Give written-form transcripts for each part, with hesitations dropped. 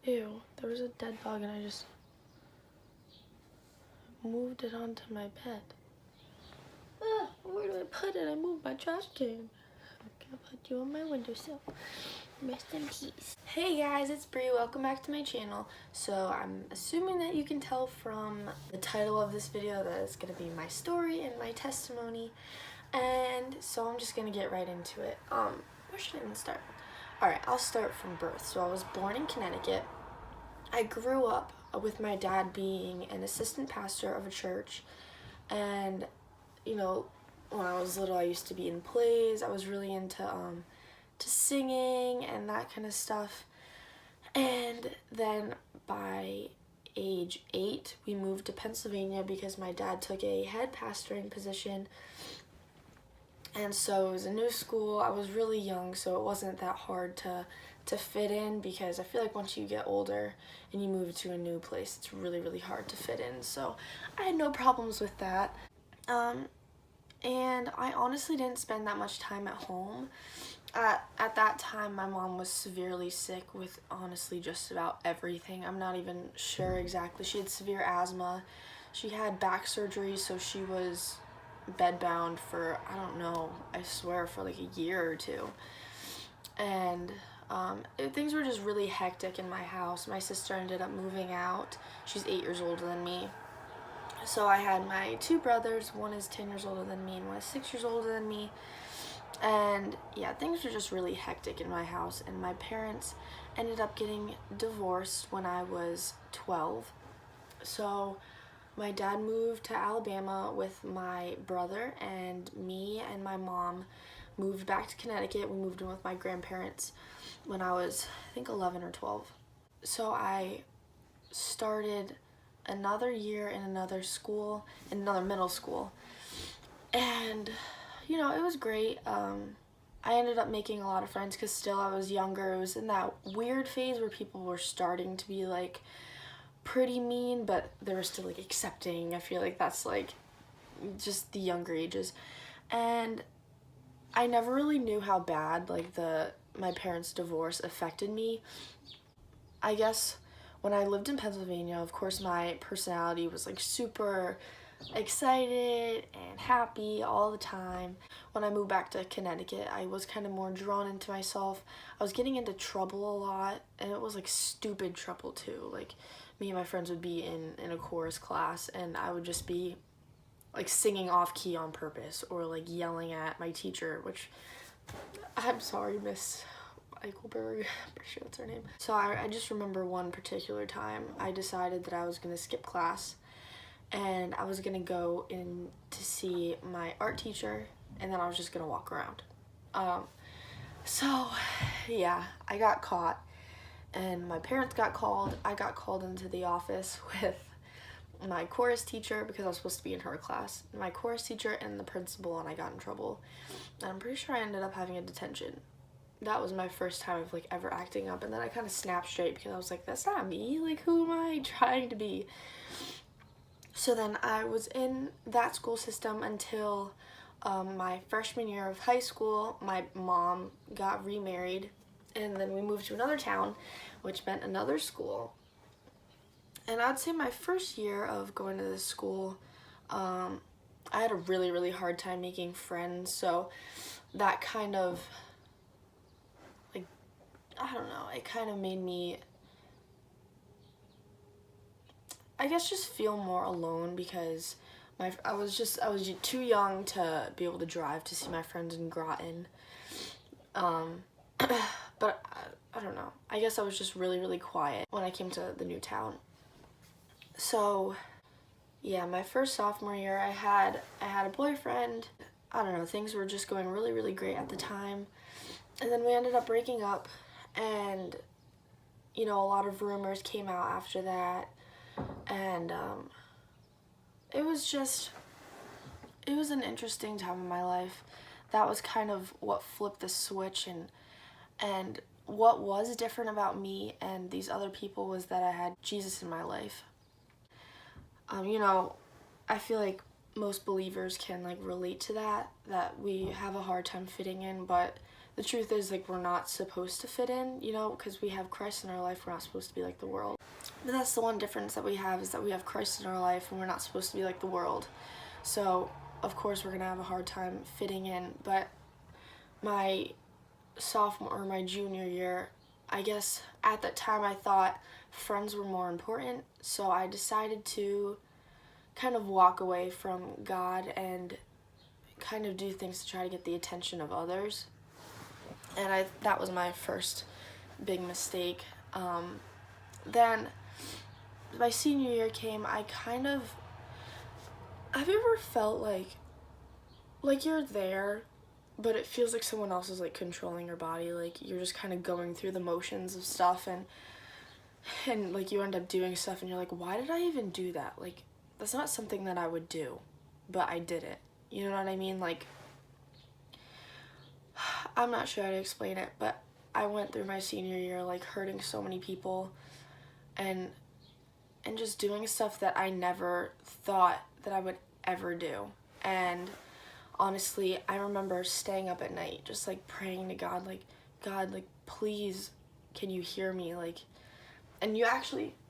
Ew, there was a dead bug and I just moved it onto my bed. Where do I put it? I moved my trash can. I can't put you on my windowsill. Rest in peace. Hey guys, it's Bree. Welcome back to my channel. So I'm assuming that you can tell from the title of this video that it's going to be my story and my testimony. And so I'm just going to get right into it. Where should I even start? Alright, I'll start from birth. So I was born in Connecticut. I grew up with my dad being an assistant pastor of a church. And, you know, when I was little, I used to be in plays. I was really into to singing and that kind of stuff. And then by age 8, we moved to Pennsylvania because my dad took a head pastoring position. And so it was a new school. I was really young, so it wasn't that hard to fit in, because I feel like once you get older and you move to a new place, it's really, really hard to fit in. So I had no problems with that. And I honestly didn't spend that much time at home. At that time, my mom was severely sick with honestly just about everything. I'm not even sure exactly. She had severe asthma. She had back surgery, so she was bedbound for, I don't know, I swear for like a year or two. And things were just really hectic in my house. My sister ended up moving out. She's 8 years older than me. So I had my 2 brothers. One is 10 years older than me and one is 6 years older than me. And yeah, things were just really hectic in my house. And my parents ended up getting divorced when I was 12. So my dad moved to Alabama with my brother, and me and my mom moved back to Connecticut. We moved in with my grandparents when I was, I think, 11 or 12. So I started another year in another school, in another middle school. And, you know, it was great. I ended up making a lot of friends because still I was younger. It was in that weird phase where people were starting to be, like, pretty mean, but they were still, like, accepting. I feel like that's, like, just the younger ages. And I never really knew how bad, like, my parents' divorce affected me. I guess when I lived in Pennsylvania, of course, my personality was, like, super excited and happy all the time. When I moved back to Connecticut, I was kind of more drawn into myself. I was getting into trouble a lot, and it was, like, stupid trouble, too. Like, me and my friends would be in a chorus class, and I would just be, like, singing off key on purpose, or, like, yelling at my teacher, which, I'm sorry, Miss Eichelberg, I'm pretty sure that's her name. So I just remember one particular time I decided that I was going to skip class, and I was going to go in to see my art teacher, and then I was just going to walk around. So, yeah, I got caught, and my parents got called. I got called into the office with my chorus teacher, because I was supposed to be in her class, my chorus teacher and the principal, and I got in trouble. And I'm pretty sure I ended up having a detention. That was my first time of, like, ever acting up, and then I kind of snapped straight because I was like, that's not me, like, who am I trying to be? So then I was in that school system until my freshman year of high school. My mom got remarried, and then we moved to another town, which meant another school. And I'd say my first year of going to this school, I had a really, really hard time making friends, so that kind of, like, I don't know, it kind of made me, I guess, just feel more alone, because I was too young to be able to drive to see my friends in Groton. But I don't know, I guess I was just really, really quiet when I came to the new town. So yeah, my first sophomore year, I had a boyfriend. I don't know, things were just going really, really great at the time. And then we ended up breaking up, and, you know, a lot of rumors came out after that. And it was an interesting time in my life. That was kind of what flipped the switch, and what was different about me and these other people was that I had Jesus in my life. You know, I feel like most believers can, like, relate to that we have a hard time fitting in, but the truth is, like, we're not supposed to fit in, you know, because we have Christ in our life. We're not supposed to be like the world. But that's the one difference that we have, is that we have Christ in our life and we're not supposed to be like the world. So of course we're gonna have a hard time fitting in. But my sophomore or my junior year, I guess at that time I thought friends were more important, so I decided to kind of walk away from God and kind of do things to try to get the attention of others. And that was my first big mistake. Then my senior year came. Have you ever felt like you're there, but it feels like someone else is like controlling your body? Like you're just kind of going through the motions of stuff, and like you end up doing stuff and you're like, why did I even do that? Like, that's not something that I would do, but I did it. You know what I mean? Like, I'm not sure how to explain it, but I went through my senior year like hurting so many people and just doing stuff that I never thought that I would ever do. And honestly, I remember staying up at night just like praying to God, like, God, like, please, can you hear me? Like, and you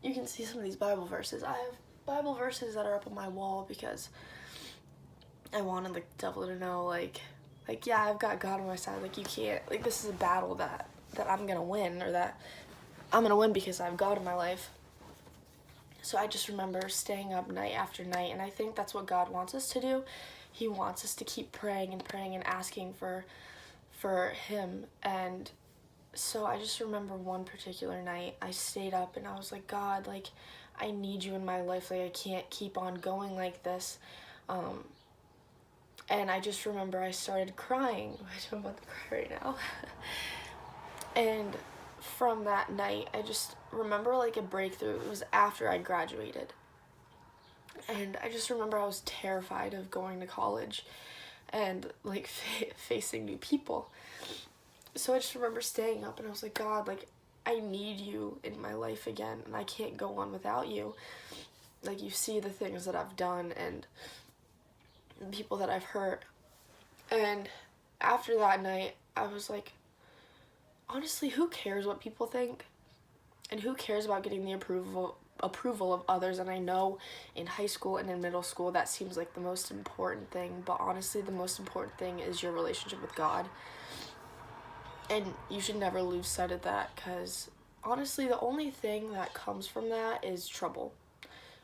can see some of these Bible verses. I have Bible verses that are up on my wall because I wanted the devil to know, like, yeah, I've got God on my side. Like, you can't, like, this is a battle that I'm gonna win, or that I'm gonna win because I have God in my life. So I just remember staying up night after night, and I think that's what God wants us to do. He wants us to keep praying and asking for him. And so I just remember one particular night I stayed up and I was like, God, like, I need you in my life. Like, I can't keep on going like this. And I just remember I started crying, which I'm about to cry right now. And from that night, I just remember like a breakthrough. It was after I graduated. And I just remember I was terrified of going to college and like facing new people. So I just remember staying up and I was like, God, like, I need you in my life again, and I can't go on without you. Like, you see the things that I've done and the people that I've hurt. And after that night, I was like, honestly, who cares what people think? And who cares about getting the approval of others? And I know in high school and in middle school that seems like the most important thing, but honestly the most important thing is your relationship with God. And you should never lose sight of that, because honestly the only thing that comes from that is trouble.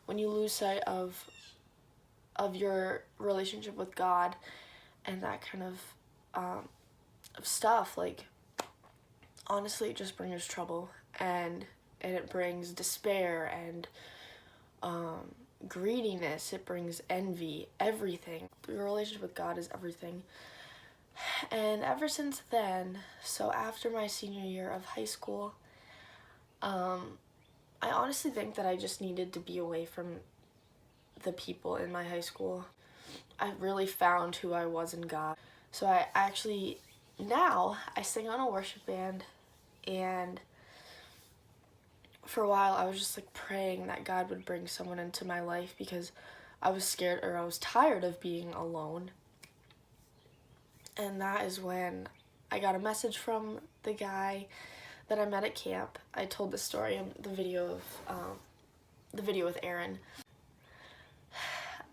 When you lose sight of your relationship with God and that kind of stuff, like, honestly it just brings trouble, and it brings despair and greediness. It brings envy, everything. Your relationship with God is everything. And ever since then, so after my senior year of high school, I honestly think that I just needed to be away from the people in my high school. I really found who I was in God. So I actually, now I sing on a worship band, and for a while I was just like praying that God would bring someone into my life, because I was scared, or I was tired of being alone. And that is when I got a message from the guy that I met at camp. I told the story in the video with Aaron.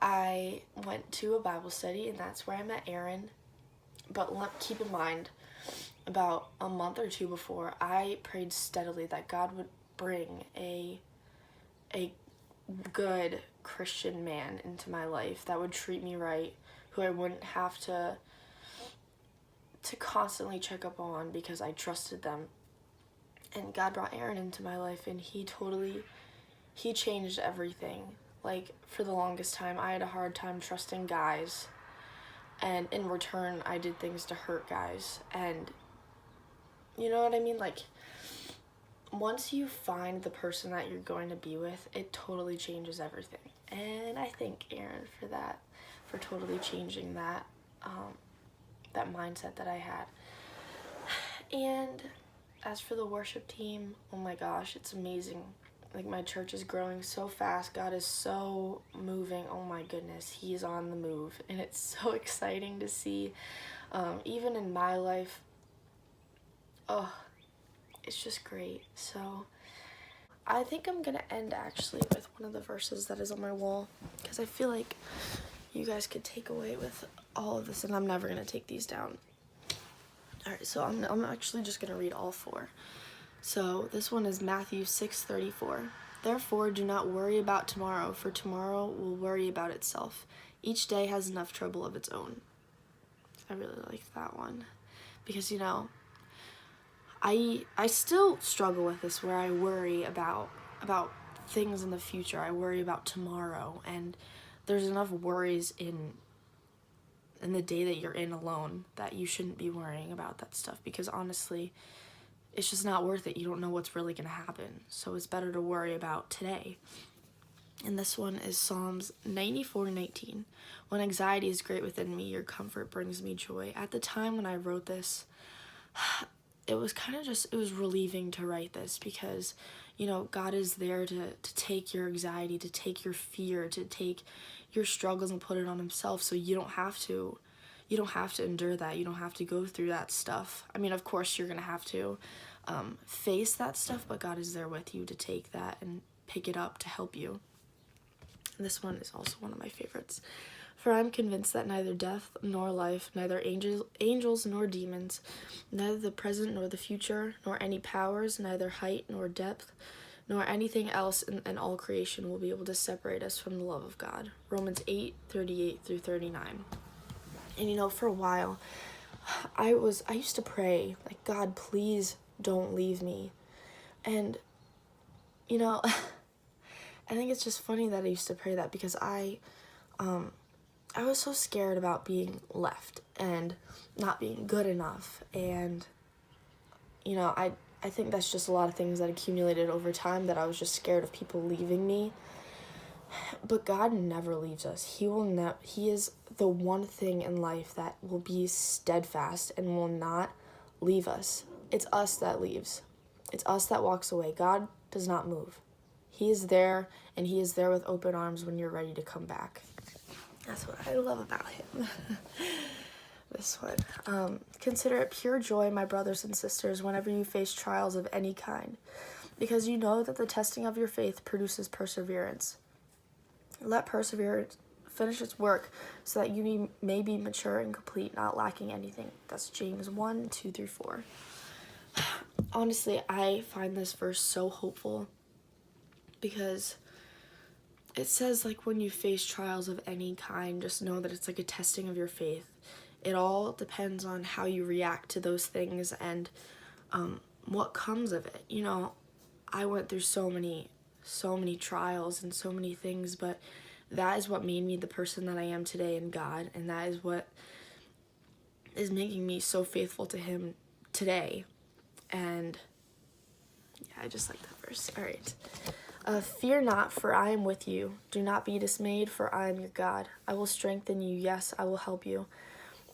I went to a Bible study, and that's where I met Aaron. But keep in mind, about a month or two before, I prayed steadily that God would bring a good Christian man into my life that would treat me right, who I wouldn't have to constantly check up on because I trusted them. And God brought Aaron into my life, and he changed everything. Like, for the longest time, I had a hard time trusting guys, and in return, I did things to hurt guys. And you know what I mean? Like, once you find the person that you're going to be with, it totally changes everything. And I thank Aaron for that, for totally changing that mindset that I had. And as for the worship team, oh my gosh, it's amazing. Like, my church is growing so fast. God is so moving. Oh my goodness, he is on the move, and it's so exciting to see. Even in my life, oh, it's just great. So I think I'm gonna end actually with one of the verses that is on my wall, because I feel like you guys could take away with all of this, and I'm never gonna take these down. Alright, so I'm actually just gonna read all four. So this one is Matthew 6:34. Therefore, do not worry about tomorrow, for tomorrow will worry about itself. Each day has enough trouble of its own. I really like that one, because you know, I still struggle with this, where I worry about things in the future. I worry about tomorrow, and there's enough worries in the day that you're in alone that you shouldn't be worrying about that stuff, because honestly, it's just not worth it. You don't know what's really going to happen, so it's better to worry about today. And this one is Psalms 94:19. When anxiety is great within me, your comfort brings me joy. At the time when I wrote this, it was kind of just, it was relieving to write this, because, you know, God is there to take your anxiety, to take your fear, to take your struggles and put it on himself, so you don't have to endure that. You don't have to go through that stuff. I mean, of course you're gonna have to face that stuff, but God is there with you to take that and pick it up to help you. And this one is also one of my favorites. For I am convinced that neither death nor life, neither angels nor demons, neither the present nor the future, nor any powers, neither height nor depth, nor anything else in all creation will be able to separate us from the love of God. Romans 8:38-39. And you know, for a while, I used to pray, like, God, please don't leave me. And, you know, I think it's just funny that I used to pray that, because I was so scared about being left and not being good enough. And, you know, I think that's just a lot of things that accumulated over time, that I was just scared of people leaving me. But God never leaves us. He is the one thing in life that will be steadfast and will not leave us. It's us that leaves. It's us that walks away. God does not move. He is there, and he is there with open arms when you're ready to come back. That's what I love about him. This one. Consider it pure joy, my brothers and sisters, whenever you face trials of any kind, because you know that the testing of your faith produces perseverance. Let perseverance finish its work, so that you may be mature and complete, not lacking anything. That's James 1:2-4. Honestly, I find this verse so hopeful, because it says, like, when you face trials of any kind, just know that it's like a testing of your faith. It all depends on how you react to those things and what comes of it. You know, I went through so many trials and so many things, but that is what made me the person that I am today in God, and that is what is making me so faithful to him today. And yeah, I just like that verse. All right. Fear not, for I am with you. Do not be dismayed, for I am your God. I will strengthen you. Yes, I will help you.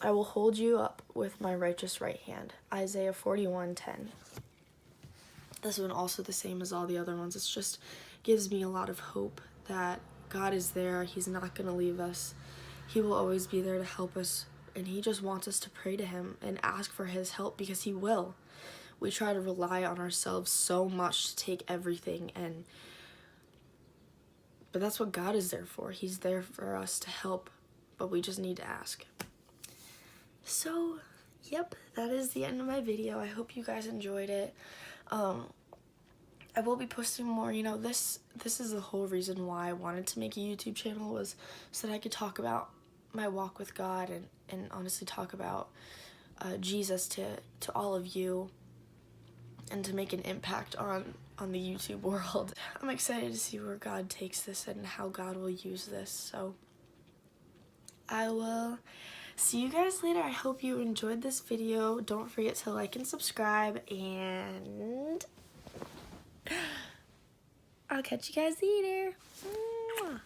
I will hold you up with my righteous right hand. Isaiah 41:10. This one also the same as all the other ones. It just gives me a lot of hope that God is there. He's not going to leave us. He will always be there to help us, and he just wants us to pray to him and ask for his help, because he will. We try to rely on ourselves so much to take everything, but that's what God is there for. He's there for us to help, but we just need to ask. So, yep, that is the end of my video. I hope you guys enjoyed it. I will be posting more. You know, this is the whole reason why I wanted to make a YouTube channel, was so that I could talk about my walk with God and honestly talk about Jesus to all of you, and to make an impact on the YouTube world. I'm excited to see where God takes this and how God will use this. So I will see you guys later. I hope you enjoyed this video. Don't forget to like and subscribe, and I'll catch you guys later. Mwah.